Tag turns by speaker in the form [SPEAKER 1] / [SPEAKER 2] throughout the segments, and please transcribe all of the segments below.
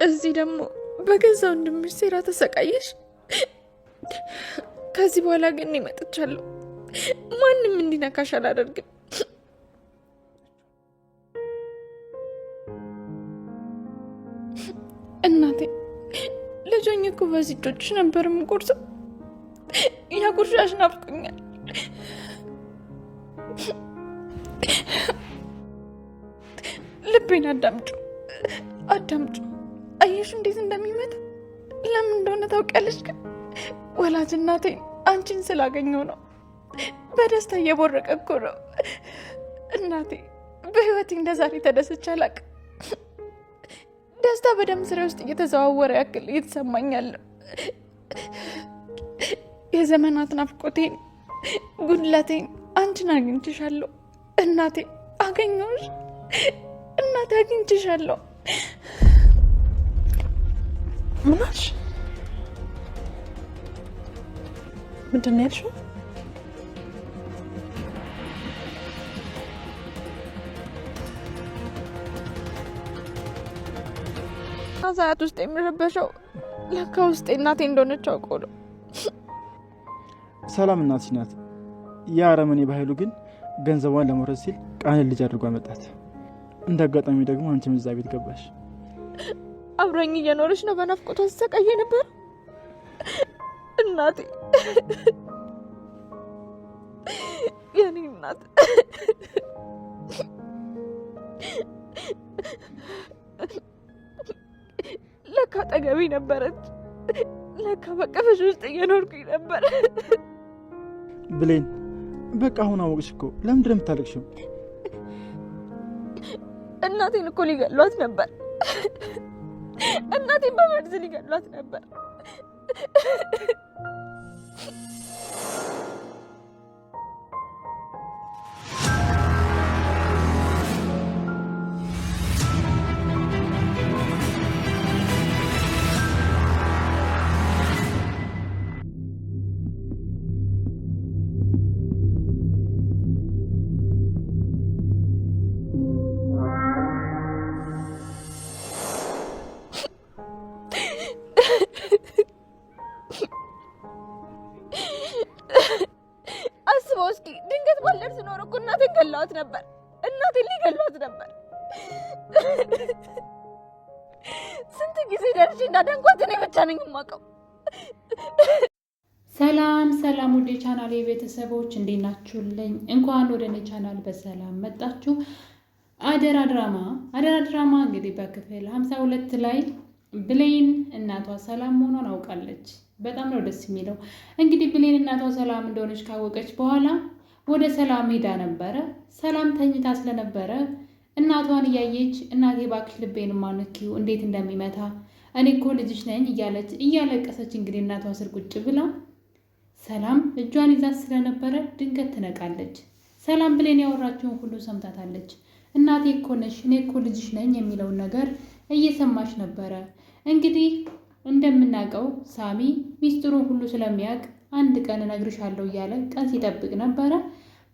[SPEAKER 1] እዚህ ደግሞ በገዛ ወንድምሽ ሴራ ተሰቃየሽ። ከዚህ በኋላ ግን ይመጥቻለሁ። ማንም እንዲነካሽ አላደርግም። እናቴ ልጆኝ እኮ በዚህ እጆችሽ ነበር የምቆርሰው። ያ ጉርሻሽ ናፍቆኛል። ልቤን አዳምጩ። አየሽ እንዴት እንደሚመጣ። ለምን እንደሆነ ታውቂያለሽ? ግን ወላጅ እናቴን አንቺን ስላገኘው ነው። በደስታ እየቦረቀ እኮ ነው። እናቴ በህይወቴ እንደዛሬ ተደስቼ አላውቅም። ደስታ በደም ስሬ ውስጥ እየተዘዋወረ ያክል እየተሰማኛለሁ። የዘመናት ናፍቆቴን ጉድለቴን አንቺን አግኝቼሻለሁ። እናቴ አገኘሁሽ። እናቴ አግኝቼሻለሁ።
[SPEAKER 2] ምን አልሽ? ምንድን ነው ያልሽው?
[SPEAKER 1] ሰዓት ውስጥ የሚረበሸው ለካ ውስጤ እናቴ እንደሆነች አውቀው ነው።
[SPEAKER 3] ሰላም እናትሽ ናት። ያ አረመኔ በኃይሉ ግን ገንዘቧን ለመውረድ ሲል ቃልን ልጅ አድርጎ አመጣት። እንደ አጋጣሚ ደግሞ አንቺም እዛ ቤት ገባሽ።
[SPEAKER 1] አብረኝ እየኖረች ነው በናፍቆቷ ተሰቃየ ነበር። እናቴ የኔ እናት ለካ አጠገቤ ነበረች። ለካ በቀፈሽ ውስጥ እየኖርኩኝ ነበር።
[SPEAKER 3] ብሌን በቃ አሁን አወቅሽ እኮ። ለምንድን ነው የምታለቅሽው?
[SPEAKER 1] እናቴን እኮ ሊገሏት ነበር። እናቴን በመርዝ ሊገሏት ነበር። አስበው እስኪ ድንገት ባልደርስ ኖሮ እኮ እናቴን ገለዋት ነበር። እናቴን ሊገሏት ነበር። ስንት ጊዜ ደርሼ እንዳደንኳት እኔ ብቻ ነኝ የማውቀው።
[SPEAKER 4] ሰላም ሰላም፣ ወደ ቻናሌ ቤተሰቦች እንዴት ናችሁልኝ? እንኳን ወደ እኔ ቻናል በሰላም መጣችሁ። አደራ ድራማ እንግዲህ በክፍል 52 ላይ ብሌን እናቷ ሰላም መሆኗን አውቃለች። በጣም ነው ደስ የሚለው። እንግዲህ ብሌን እናቷ ሰላም እንደሆነች ካወቀች በኋላ ወደ ሰላም ሄዳ ነበረ። ሰላም ተኝታ ስለነበረ እናቷን እያየች እናቴ እባክሽ ልቤን ማንኪው እንዴት እንደሚመታ እኔ እኮ ልጅሽ ነኝ እያለች እያለቀሰች እንግዲህ እናቷ ስር ቁጭ ብላ ሰላም እጇን ይዛ ስለነበረ ድንገት ትነቃለች። ሰላም ብሌን ያወራችውን ሁሉ ሰምታታለች። እናቴ እኮ ነሽ፣ እኔ እኮ ልጅሽ ነኝ የሚለውን ነገር እየሰማች ነበረ። እንግዲህ እንደምናውቀው ሳሚ ሚስጥሩን ሁሉ ስለሚያውቅ አንድ ቀን እነግርሻለሁ እያለ ቀን ሲጠብቅ ነበረ።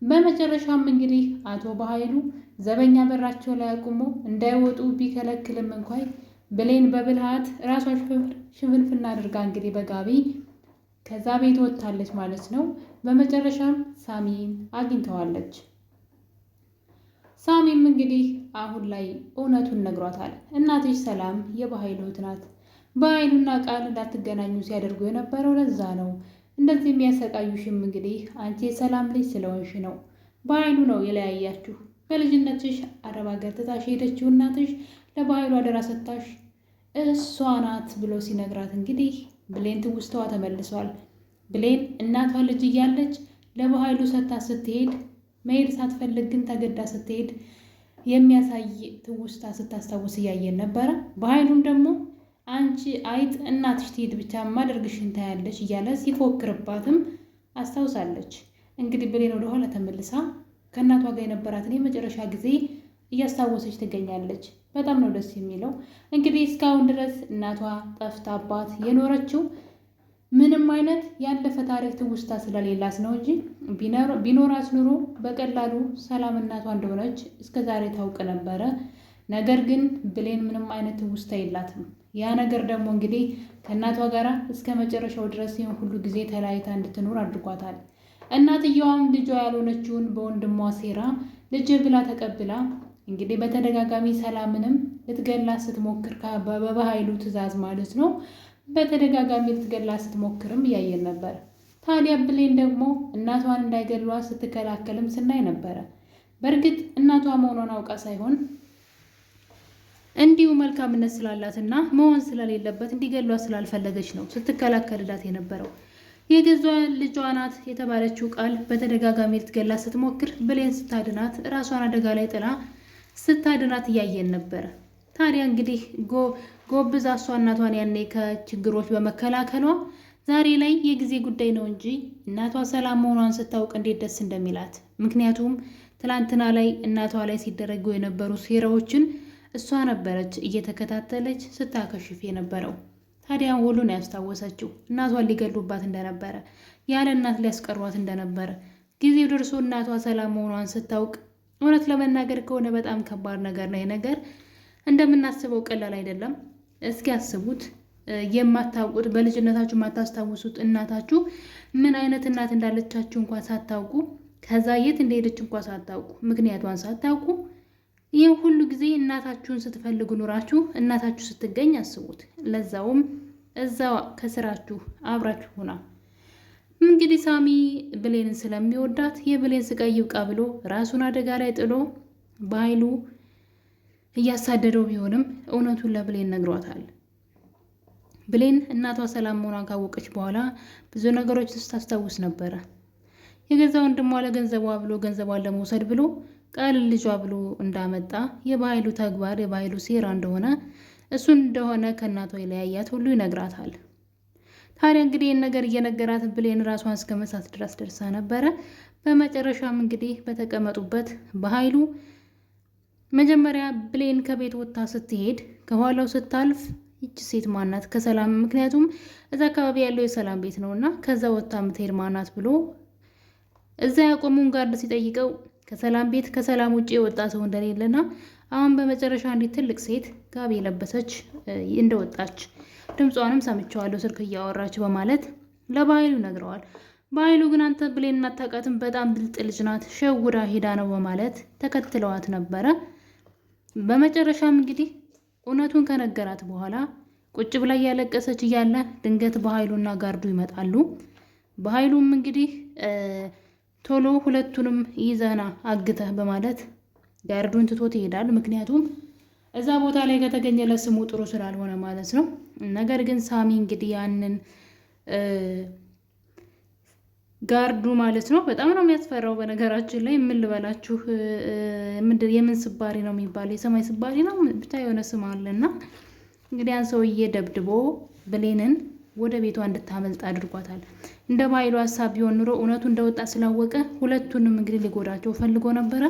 [SPEAKER 4] በመጨረሻም እንግዲህ አቶ በኃይሉ ዘበኛ በራቸው ላይ አቁሞ እንዳይወጡ ቢከለክልም እንኳን ብሌን በብልሃት ራሷ ሽፍንፍና አድርጋ እንግዲህ በጋቢ ከዛ ቤት ወጥታለች ማለት ነው። በመጨረሻም ሳሚን አግኝተዋለች። ሳሚም እንግዲህ አሁን ላይ እውነቱን ነግሯታል። እናትሽ ሰላም የበኃይሉ እህት ናት። በኃይሉና ቃል እንዳትገናኙ ሲያደርጉ የነበረው ለዛ ነው። እንደዚህ የሚያሰቃዩሽም እንግዲህ አንቺ የሰላም ልጅ ስለሆንሽ ነው። በኃይሉ ነው የለያያችሁ። በልጅነትሽ አረብ ሀገር ትታሽ ሄደችው እናትሽ ለበኃይሉ አደራ ሰጥታሽ እሷ ናት ብሎ ሲነግራት እንግዲህ ብሌን ትውስታዋ ተመልሷል። ብሌን እናቷ ልጅ እያለች ለበኃይሉ ሰጥታ ስትሄድ መሄድ ሳትፈልግ ግን ተገዳ ስትሄድ የሚያሳይ ትውስታ ስታስታውስ እያየን ነበረ። በኃይሉም ደግሞ አንቺ አይጥ እናትሽ ትሄድ ብቻ ማደርግሽን ታያለች እያለ ሲፎክርባትም አስታውሳለች። እንግዲህ ብሌን ወደኋላ ተመልሳ ከእናቷ ጋር የነበራትን የመጨረሻ ጊዜ እያስታወሰች ትገኛለች። በጣም ነው ደስ የሚለው። እንግዲህ እስካሁን ድረስ እናቷ ጠፍታባት የኖረችው ምንም አይነት ያለፈ ታሪክ ትውስታ ስለሌላት ነው እንጂ ቢኖራት ኑሮ በቀላሉ ሰላም እናቷ እንደሆነች እስከዛሬ ታውቅ ነበረ። ነገር ግን ብሌን ምንም አይነት ትውስታ የላትም። ያ ነገር ደግሞ እንግዲህ ከእናቷ ጋር እስከ መጨረሻው ድረስ ይህን ሁሉ ጊዜ ተለያይታ እንድትኖር አድርጓታል። እናትየዋም ልጇ ያልሆነችውን በወንድሟ ሴራ ልጅ ብላ ተቀብላ እንግዲህ በተደጋጋሚ ሰላምንም ልትገላ ስትሞክር በኃይሉ ትዕዛዝ ማለት ነው በተደጋጋሚ ልትገላ ስትሞክርም እያየን ነበር። ታዲያ ብሌን ደግሞ እናቷን እንዳይገሏ ስትከላከልም ስናይ ነበረ። በእርግጥ እናቷ መሆኗን አውቃ ሳይሆን እንዲሁ መልካምነት ስላላትና መሆን ስለሌለበት እንዲገሏ ስላልፈለገች ነው ስትከላከልላት የነበረው። የገዟ ልጇ ናት የተባለችው ቃል በተደጋጋሚ ልትገላ ስትሞክር ብሌን ስታድናት ራሷን አደጋ ላይ ጥላ ስታድናት እያየን ነበረ። ታዲያ እንግዲህ ጎብዛ እሷ እናቷን ያኔ ከችግሮች በመከላከሏ ዛሬ ላይ የጊዜ ጉዳይ ነው እንጂ እናቷ ሰላም መሆኗን ስታውቅ እንዴት ደስ እንደሚላት። ምክንያቱም ትላንትና ላይ እናቷ ላይ ሲደረጉ የነበሩ ሴራዎችን እሷ ነበረች እየተከታተለች ስታከሽፍ የነበረው። ታዲያ ሁሉን ያስታወሰችው እናቷን ሊገሉባት እንደነበረ፣ ያለ እናት ሊያስቀሯት እንደነበረ፣ ጊዜው ደርሶ እናቷ ሰላም መሆኗን ስታውቅ እውነት ለመናገር ከሆነ በጣም ከባድ ነገር ነው። ነገር እንደምናስበው ቀላል አይደለም። እስኪ አስቡት፣ የማታውቁት በልጅነታችሁ የማታስታውሱት እናታችሁ ምን አይነት እናት እንዳለቻችሁ እንኳን ሳታውቁ፣ ከዛ የት እንደሄደች እንኳን ሳታውቁ፣ ምክንያቷን ሳታውቁ ይህን ሁሉ ጊዜ እናታችሁን ስትፈልጉ ኑራችሁ እናታችሁ ስትገኝ አስቡት። ለዛውም እዛው ከስራችሁ አብራችሁ ሆና። እንግዲህ ሳሚ ብሌንን ስለሚወዳት የብሌን ስቃይ ይብቃ ብሎ ራሱን አደጋ ላይ ጥሎ በኃይሉ እያሳደደው ቢሆንም እውነቱን ለብሌን ነግሯታል። ብሌን እናቷ ሰላም መሆኗን ካወቀች በኋላ ብዙ ነገሮች ስታስታውስ ነበረ። የገዛ ወንድሟ ለገንዘቧ ብሎ ገንዘቧን ለመውሰድ ብሎ ቃልን ልጇ ብሎ እንዳመጣ የበኃይሉ ተግባር የበኃይሉ ሴራ እንደሆነ እሱን እንደሆነ ከእናቷ የለያያት ሁሉ ይነግራታል። ታዲያ እንግዲህ ይህን ነገር እየነገራት ብሌን ራሷን እስከ መሳት ድረስ ደርሳ ነበረ። በመጨረሻም እንግዲህ በተቀመጡበት በኃይሉ መጀመሪያ ብሌን ከቤት ወጥታ ስትሄድ ከኋላው ስታልፍ ይች ሴት ማናት ከሰላም፣ ምክንያቱም እዛ አካባቢ ያለው የሰላም ቤት ነው እና ከዛ ወጥታ የምትሄድ ማናት ብሎ እዛ ያቆሙን ጋርድ ሲጠይቀው ከሰላም ቤት ከሰላም ውጭ የወጣ ሰው እንደሌለና አሁን በመጨረሻ አንዲት ትልቅ ሴት ጋቢ የለበሰች እንደወጣች ድምጿንም ሰምቸዋለሁ ስልክ እያወራች በማለት ለበኃይሉ ነግረዋል። በኃይሉ ግን አንተ ብሌን አታውቃትም፣ በጣም ብልጥ ልጅ ናት፣ ሸውዳ ሄዳ ነው በማለት ተከትለዋት ነበረ። በመጨረሻም እንግዲህ እውነቱን ከነገራት በኋላ ቁጭ ብላ እያለቀሰች እያለ ድንገት በኃይሉና ጋርዱ ይመጣሉ። በኃይሉም እንግዲህ ቶሎ ሁለቱንም ይዘና አግተህ በማለት ጋርዱን ትቶት ይሄዳል። ምክንያቱም እዛ ቦታ ላይ ከተገኘ ለስሙ ጥሩ ስላልሆነ ማለት ነው። ነገር ግን ሳሚ እንግዲህ ያንን ጋርዱ ማለት ነው በጣም ነው የሚያስፈራው። በነገራችን ላይ ምን ልበላችሁ፣ የምን ስባሪ ነው የሚባለው? የሰማይ ስባሪ ነው ብቻ የሆነ ስም አለና እንግዲህ ያን ሰውዬ ደብድቦ ብሌንን ወደ ቤቷ እንድታመልጥ አድርጓታል። እንደ በኃይሉ ሀሳብ ቢሆን ኑሮ እውነቱ እንደወጣ ስላወቀ ሁለቱንም እንግዲህ ሊጎዳቸው ፈልጎ ነበረ፣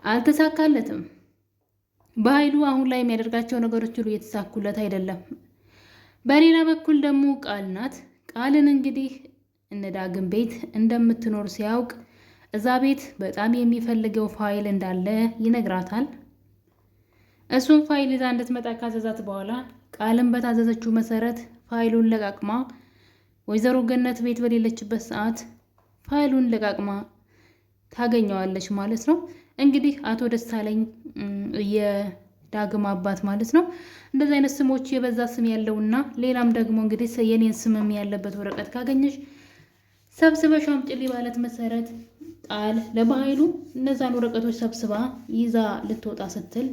[SPEAKER 4] አልተሳካለትም። በኃይሉ አሁን ላይ የሚያደርጋቸው ነገሮች ሁሉ እየተሳኩለት አይደለም። በሌላ በኩል ደግሞ ቃል ናት። ቃልን እንግዲህ እነ ዳግም ቤት እንደምትኖር ሲያውቅ እዛ ቤት በጣም የሚፈልገው ፋይል እንዳለ ይነግራታል። እሱም ፋይል ይዛ እንድትመጣ ካዘዛት በኋላ ቃልን በታዘዘችው መሰረት ፋይሉን ለቃቅማ ወይዘሮ ገነት ቤት በሌለችበት ሰዓት ፋይሉን ለቃቅማ ታገኘዋለች ማለት ነው። እንግዲህ አቶ ደሳለኝ የዳግም አባት ማለት ነው። እንደዚህ አይነት ስሞች የበዛ ስም ያለውና ሌላም ደግሞ እንግዲህ የኔን ስምም ያለበት ወረቀት ካገኘሽ ሰብስበሽ አምጪልኝ ባለት መሰረት ቃል ለበኃይሉ እነዛን ወረቀቶች ሰብስባ ይዛ ልትወጣ ስትል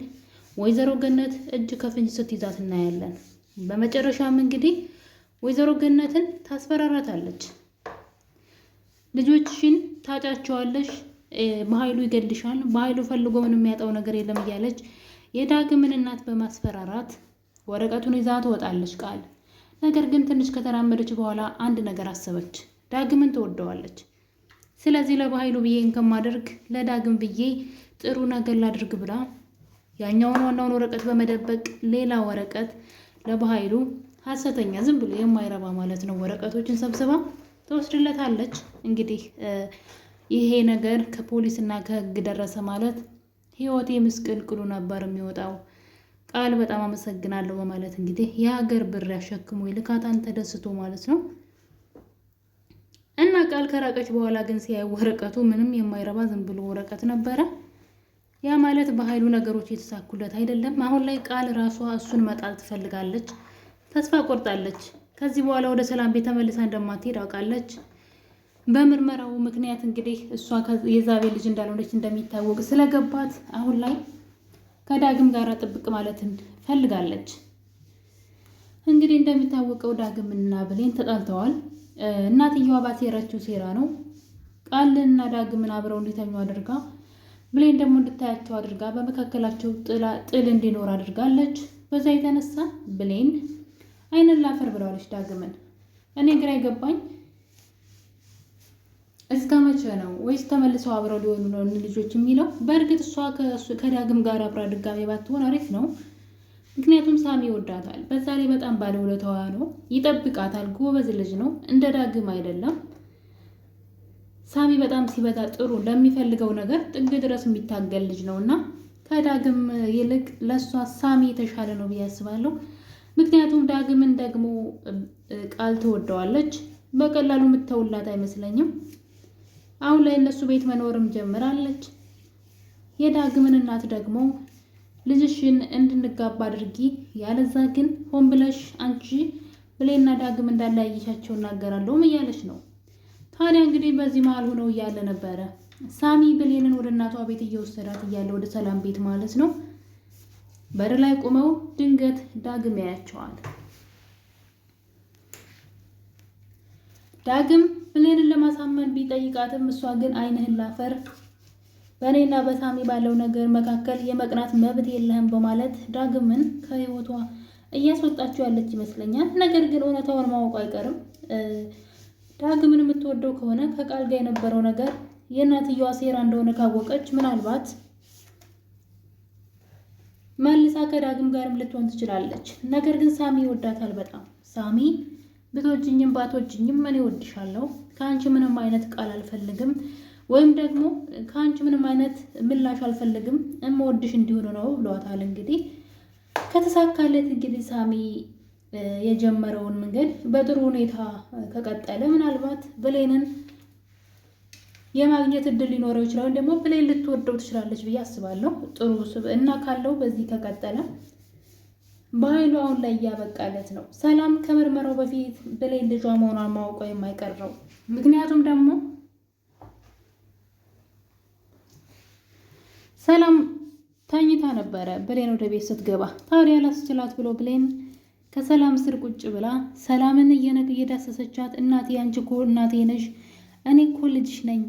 [SPEAKER 4] ወይዘሮ ገነት እጅ ከፍንጅ ስትይዛት እናያለን። በመጨረሻም እንግዲህ ወይዘሮ ገነትን ታስፈራራታለች። ልጆችሽን ታጫቸዋለሽ፣ በኃይሉ ይገልሻል፣ በኃይሉ ፈልጎ ምን የሚያጣው ነገር የለም እያለች የዳግምን እናት በማስፈራራት ወረቀቱን ይዛ ትወጣለች ቃል። ነገር ግን ትንሽ ከተራመደች በኋላ አንድ ነገር አሰበች። ዳግምን ትወደዋለች። ስለዚህ ለበኃይሉ ብዬ ከማደርግ ለዳግም ብዬ ጥሩ ነገር ላድርግ ብላ ያኛውን ዋናውን ወረቀት በመደበቅ ሌላ ወረቀት ለበኃይሉ ሐሰተኛ ዝም ብሎ የማይረባ ማለት ነው ወረቀቶችን ሰብስባ ትወስድለታለች። እንግዲህ ይሄ ነገር ከፖሊስና ከሕግ ደረሰ ማለት ህይወቴ ምስቅልቅሉ ነበር የሚወጣው። ቃል በጣም አመሰግናለሁ በማለት እንግዲህ የሀገር ብር ያሸክሞ ይልካታን ተደስቶ ማለት ነው። እና ቃል ከራቀች በኋላ ግን ሲያይ ወረቀቱ ምንም የማይረባ ዝም ብሎ ወረቀት ነበረ። ያ ማለት በኃይሉ ነገሮች የተሳኩለት አይደለም። አሁን ላይ ቃል ራሷ እሱን መጣል ትፈልጋለች። ተስፋ ቆርጣለች። ከዚህ በኋላ ወደ ሰላም ቤት ተመልሳ እንደማትሄድ አውቃለች። በምርመራው ምክንያት እንግዲህ እሷ የዛቤ ልጅ እንዳልሆነች እንደሚታወቅ ስለገባት አሁን ላይ ከዳግም ጋር ጥብቅ ማለትን ፈልጋለች። እንግዲህ እንደሚታወቀው ዳግም እና ብሌን ተጣልተዋል። እናትየዋ ባሴረችው ሴራ ነው ቃልና ዳግምን አብረው እንዲተኙ አድርጋ ብሌን ደግሞ እንድታያቸው አድርጋ በመካከላቸው ጥል እንዲኖር አድርጋለች። በዛ የተነሳ ብሌን አይንን ላፈር ብለዋለች ዳግምን። እኔ ግራ አይገባኝ እስከ መቼ ነው ወይስ ተመልሰው አብረው ሊሆኑ ነው ልጆች የሚለው? በእርግጥ እሷ ከዳግም ጋር አብራ ድጋሜ ባትሆን አሪፍ ነው። ምክንያቱም ሳሚ ይወዳታል። በዛ ላይ በጣም ባለውለታዋ ነው፣ ይጠብቃታል። ጎበዝ ልጅ ነው፣ እንደ ዳግም አይደለም። ሳሚ በጣም ሲበዛ ጥሩ፣ ለሚፈልገው ነገር ጥግ ድረስ የሚታገል ልጅ ነው እና ከዳግም ይልቅ ለእሷ ሳሚ የተሻለ ነው ብዬ አስባለሁ። ምክንያቱም ዳግምን ደግሞ ቃል ትወደዋለች፣ በቀላሉ የምትተውላት አይመስለኝም። አሁን ላይ እነሱ ቤት መኖርም ጀምራለች። የዳግምን እናት ደግሞ ልጅሽን እንድንጋባ አድርጊ፣ ያለዛ ግን ሆን ብለሽ አንቺ ብሌና ዳግም እንዳለያየሻቸው እናገራለሁም እያለች ነው። ታዲያ እንግዲህ በዚህ መሀል ሆነው እያለ ነበረ ሳሚ ብሌንን ወደ እናቷ ቤት እየወሰዳት እያለ ወደ ሰላም ቤት ማለት ነው። በር ላይ ቆመው ድንገት ዳግም ያያቸዋል። ዳግም ብሌንን ለማሳመን ቢጠይቃትም እሷ ግን አይንህን ላፈር፣ በእኔና በሳሚ ባለው ነገር መካከል የመቅናት መብት የለህም በማለት ዳግምን ከህይወቷ እያስወጣችው ያለች ይመስለኛል። ነገር ግን እውነታውን ማወቁ አይቀርም። ዳግምን የምትወደው ከሆነ ከቃል ጋር የነበረው ነገር የእናትየዋ ሴራ እንደሆነ ካወቀች ምናልባት መልሳ ከዳግም ጋርም ልትሆን ትችላለች። ነገር ግን ሳሚ ይወዳታል በጣም። ሳሚ ብትወጂኝም ባትወጂኝም እኔ እወድሻለሁ፣ ከአንቺ ምንም አይነት ቃል አልፈልግም፣ ወይም ደግሞ ከአንቺ ምንም አይነት ምላሽ አልፈልግም፣ እምወድሽ እንዲሆኑ ነው ብሏታል። እንግዲህ ከተሳካለት እንግዲህ ሳሚ የጀመረውን መንገድ በጥሩ ሁኔታ ከቀጠለ ምናልባት ብሌንን የማግኘት እድል ሊኖረው ይችላል። ወይም ደግሞ ብሌን ልትወደው ትችላለች ብዬ አስባለሁ። ጥሩ ስብዕና ካለው በዚህ ከቀጠለ በኃይሉ አሁን ላይ እያበቃለት ነው። ሰላም ከምርመራው በፊት ብሌን ልጇ መሆኗን ማወቋ የማይቀር ነው። ምክንያቱም ደግሞ ሰላም ተኝታ ነበረ ብሌን ወደ ቤት ስትገባ። ታዲያ ላስችላት ብሎ ብሌን ከሰላም ስር ቁጭ ብላ ሰላምን እየዳሰሰቻት እናቴ አንቺ እኮ እናቴ ነሽ፣ እኔ እኮ ልጅሽ ነኝ፣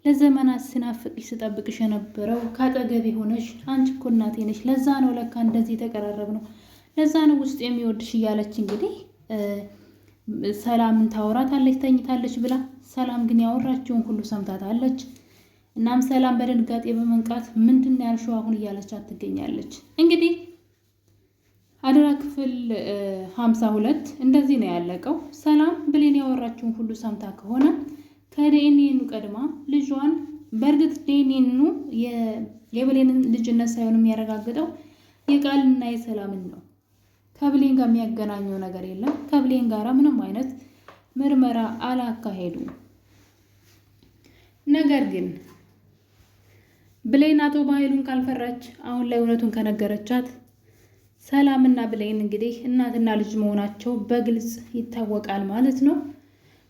[SPEAKER 4] ለዘመናት ስናፍቅሽ ስጠብቅሽ የነበረው ካጠገቤ ሆነሽ አንቺ እኮ እናቴ ነሽ፣ ለዛ ነው ለካ እንደዚህ የተቀራረብ ነው፣ ለዛ ነው ውስጥ የሚወድሽ እያለች እንግዲህ ሰላምን ታወራታለች ተኝታለች ብላ። ሰላም ግን ያወራችውን ሁሉ ሰምታታለች። እናም ሰላም በድንጋጤ በመንቃት ምንድን ነው ያልሽው አሁን እያለቻት ትገኛለች። እንግዲህ አደራ ክፍል 52 እንደዚህ ነው ያለቀው። ሰላም ብሌን ያወራችውን ሁሉ ሰምታ ከሆነ ከዲኤንኤኑ ቀድማ ልጇን፣ በእርግጥ ዲኤንኤኑ የብሌንን ልጅነት ሳይሆን የሚያረጋግጠው የቃልና የሰላምን ነው። ከብሌን ጋር የሚያገናኘው ነገር የለም። ከብሌን ጋር ምንም አይነት ምርመራ አላካሄዱም። ነገር ግን ብሌን አቶ በኃይሉን ካልፈራች አሁን ላይ እውነቱን ከነገረቻት ሰላምና ብሌን እንግዲህ እናትና ልጅ መሆናቸው በግልጽ ይታወቃል ማለት ነው።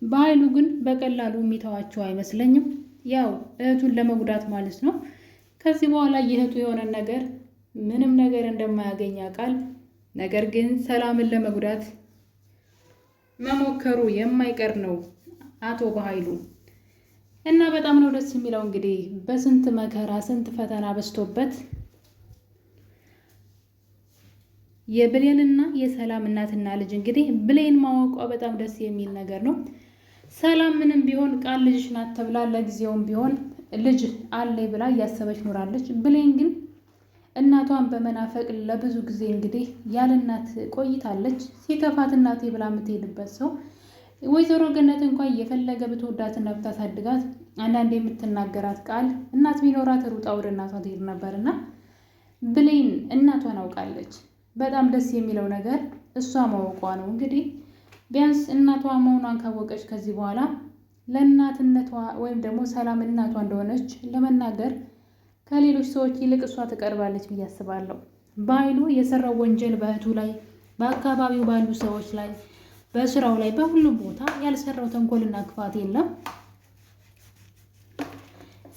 [SPEAKER 4] በኃይሉ ግን በቀላሉ የሚተዋቸው አይመስለኝም። ያው እህቱን ለመጉዳት ማለት ነው። ከዚህ በኋላ የእህቱ የሆነ ነገር ምንም ነገር እንደማያገኝ ያውቃል። ነገር ግን ሰላምን ለመጉዳት መሞከሩ የማይቀር ነው አቶ በኃይሉ እና በጣም ነው ደስ የሚለው። እንግዲህ በስንት መከራ ስንት ፈተና በዝቶበት የብሌንና የሰላም እናትና ልጅ እንግዲህ ብሌን ማወቋ በጣም ደስ የሚል ነገር ነው። ሰላም ምንም ቢሆን ቃል ልጅሽ ናት ተብላ ለጊዜውም ቢሆን ልጅ አለኝ ብላ እያሰበች ኖራለች። ብሌን ግን እናቷን በመናፈቅ ለብዙ ጊዜ እንግዲህ ያለ እናት ቆይታለች። ሲከፋት እናቴ ብላ የምትሄድበት ሰው ወይዘሮ ገነት እንኳን የፈለገ ብትወዳትና ብታሳድጋት አንዳንዴ የምትናገራት ቃል እናት ቢኖራት ሩጣ ወደ እናቷ ትሄድ ነበርና ብሌን እናቷን አውቃለች። በጣም ደስ የሚለው ነገር እሷ ማወቋ ነው። እንግዲህ ቢያንስ እናቷ መሆኗን ካወቀች ከዚህ በኋላ ለእናትነቷ ወይም ደግሞ ሰላም እናቷ እንደሆነች ለመናገር ከሌሎች ሰዎች ይልቅ እሷ ትቀርባለች ብዬ አስባለሁ። በኃይሉ የሰራው ወንጀል በእህቱ ላይ፣ በአካባቢው ባሉ ሰዎች ላይ፣ በስራው ላይ፣ በሁሉም ቦታ ያልሰራው ተንኮልና ክፋት የለም።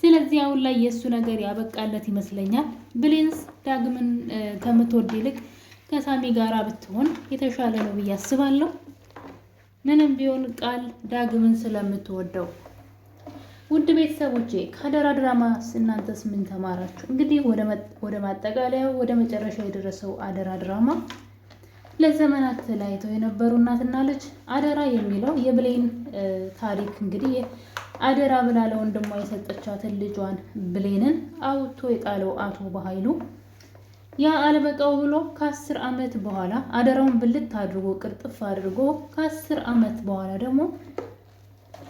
[SPEAKER 4] ስለዚህ አሁን ላይ የእሱ ነገር ያበቃለት ይመስለኛል። ብሌንስ ዳግምን ከምትወድ ይልቅ ከሳሚ ጋራ ብትሆን የተሻለ ነው ብዬ አስባለሁ። ምንም ቢሆን ቃል ዳግምን ስለምትወደው። ውድ ቤተሰቦቼ ከአደራ ድራማስ እናንተስ ምን ተማራችሁ? እንግዲህ ወደ ማጠቃለያው ወደ መጨረሻ የደረሰው አደራ ድራማ ለዘመናት ተለያይተው የነበሩ እናትና ልጅ አደራ የሚለው የብሌን ታሪክ እንግዲህ አደራ ብላ ለወንድሟ የሰጠቻትን ልጇን ብሌንን አውጥቶ የጣለው አቶ በኃይሉ ያ አልበቃው ብሎ ከ10 ዓመት በኋላ አደራውን ብልት አድርጎ ቅርጥፍ አድርጎ ከ10 ዓመት በኋላ ደግሞ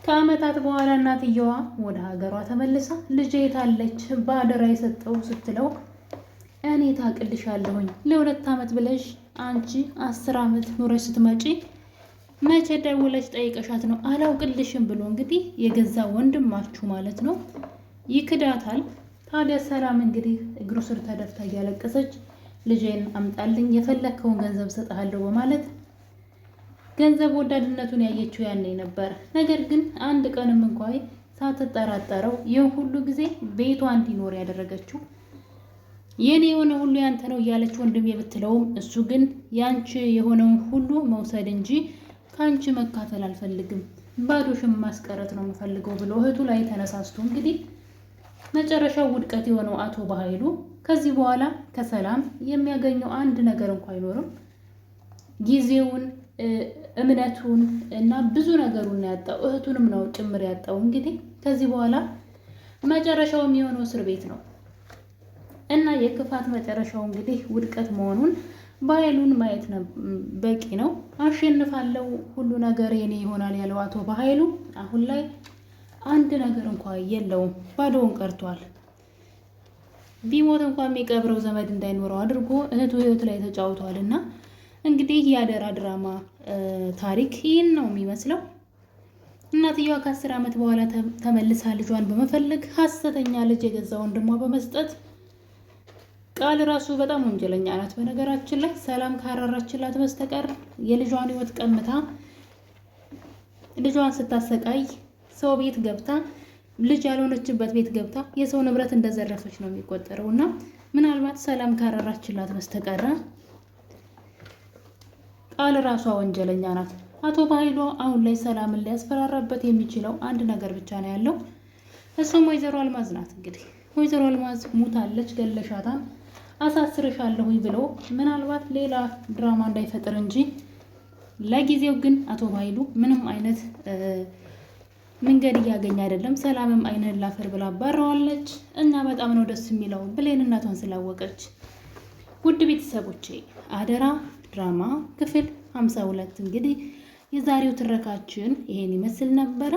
[SPEAKER 4] ከዓመታት በኋላ እናትየዋ ወደ ሀገሯ ተመልሳ ልጄ የታለች በአደራ የሰጠው ስትለው እኔ ታቅልሻለሁኝ ለ2 ዓመት ብለሽ አንቺ 10 ዓመት ኑረሽ ስትመጪ መቼ ደውለሽ ጠይቀሻት ነው አላውቅልሽም ብሎ እንግዲህ የገዛ ወንድማችሁ ማለት ነው ይክዳታል። ታዲያ ሰላም እንግዲህ እግሩ ስር ተደፍታ እያለቀሰች ልጄን አምጣልኝ የፈለከውን ገንዘብ ሰጥሃለሁ በማለት ገንዘብ ወዳድነቱን ያየችው ያኔ ነበር። ነገር ግን አንድ ቀንም እንኳን ሳትጠራጠረው ይህ ሁሉ ጊዜ ቤቷ እንዲኖር ያደረገችው የኔ የሆነ ሁሉ ያንተ ነው እያለች ወንድም የብትለውም እሱ ግን ያንቺ የሆነውን ሁሉ መውሰድ እንጂ ከአንቺ መካፈል አልፈልግም፣ ባዶሽን ማስቀረት ነው የምፈልገው ብሎ እህቱ ላይ ተነሳስቶ እንግዲህ መጨረሻው ውድቀት የሆነው አቶ በኃይሉ ከዚህ በኋላ ከሰላም የሚያገኘው አንድ ነገር እንኳን አይኖርም። ጊዜውን፣ እምነቱን እና ብዙ ነገሩን ያጣው እህቱንም ነው ጭምር ያጣው። እንግዲህ ከዚህ በኋላ መጨረሻው የሚሆነው እስር ቤት ነው እና የክፋት መጨረሻው እንግዲህ ውድቀት መሆኑን በኃይሉን ማየት በቂ ነው። አሸንፋለሁ፣ ሁሉ ነገር የኔ ይሆናል ያለው አቶ በኃይሉ አሁን ላይ አንድ ነገር እንኳን የለውም፣ ባዶውን ቀርቷል። ቢሞት እንኳን የሚቀብረው ዘመድ እንዳይኖረው አድርጎ እህቱ ህይወት ላይ ተጫውቷል። እና እንግዲህ የአደራ ድራማ ታሪክ ይህን ነው የሚመስለው። እናትየዋ ከ10 ዓመት በኋላ ተመልሳ ልጇን በመፈለግ ሀሰተኛ ልጅ የገዛ ወንድሟ በመስጠት ቃል ራሱ በጣም ወንጀለኛ ናት። በነገራችን ላይ ሰላም ካራራችላት በስተቀር የልጇን ህይወት ቀምታ ልጇን ስታሰቃይ ሰው ቤት ገብታ ልጅ ያልሆነችበት ቤት ገብታ የሰው ንብረት እንደዘረፈች ነው የሚቆጠረው። እና ምናልባት ሰላም ካራራችላት በስተቀር ቃል ራሷ ወንጀለኛ ናት። አቶ በኃይሉ አሁን ላይ ሰላምን ሊያስፈራራበት የሚችለው አንድ ነገር ብቻ ነው ያለው፣ እሱም ወይዘሮ አልማዝ ናት። እንግዲህ ወይዘሮ አልማዝ ሙታለች፣ ገለሻታን አሳስርሻለሁ ብሎ ምናልባት ሌላ ድራማ እንዳይፈጥር እንጂ ለጊዜው ግን አቶ በኃይሉ ምንም አይነት መንገድ እያገኘ አይደለም። ሰላምም አይነን ላፈር ብላ ባረዋለች እና በጣም ነው ደስ የሚለው ብሌን እናቷን ስላወቀች። ውድ ቤተሰቦቼ አደራ ድራማ ክፍል 52 እንግዲህ የዛሬው ትረካችን ይሄን ይመስል ነበረ።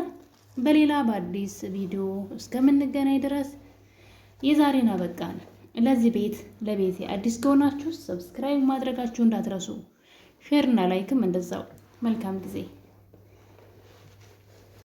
[SPEAKER 4] በሌላ በአዲስ ቪዲዮ እስከምንገናኝ ድረስ የዛሬን አበቃን። ለዚህ ቤት ለቤቴ አዲስ ከሆናችሁ ሰብስክራይብ ማድረጋችሁ እንዳትረሱ፣ ሼር እና ላይክም እንደዛው። መልካም ጊዜ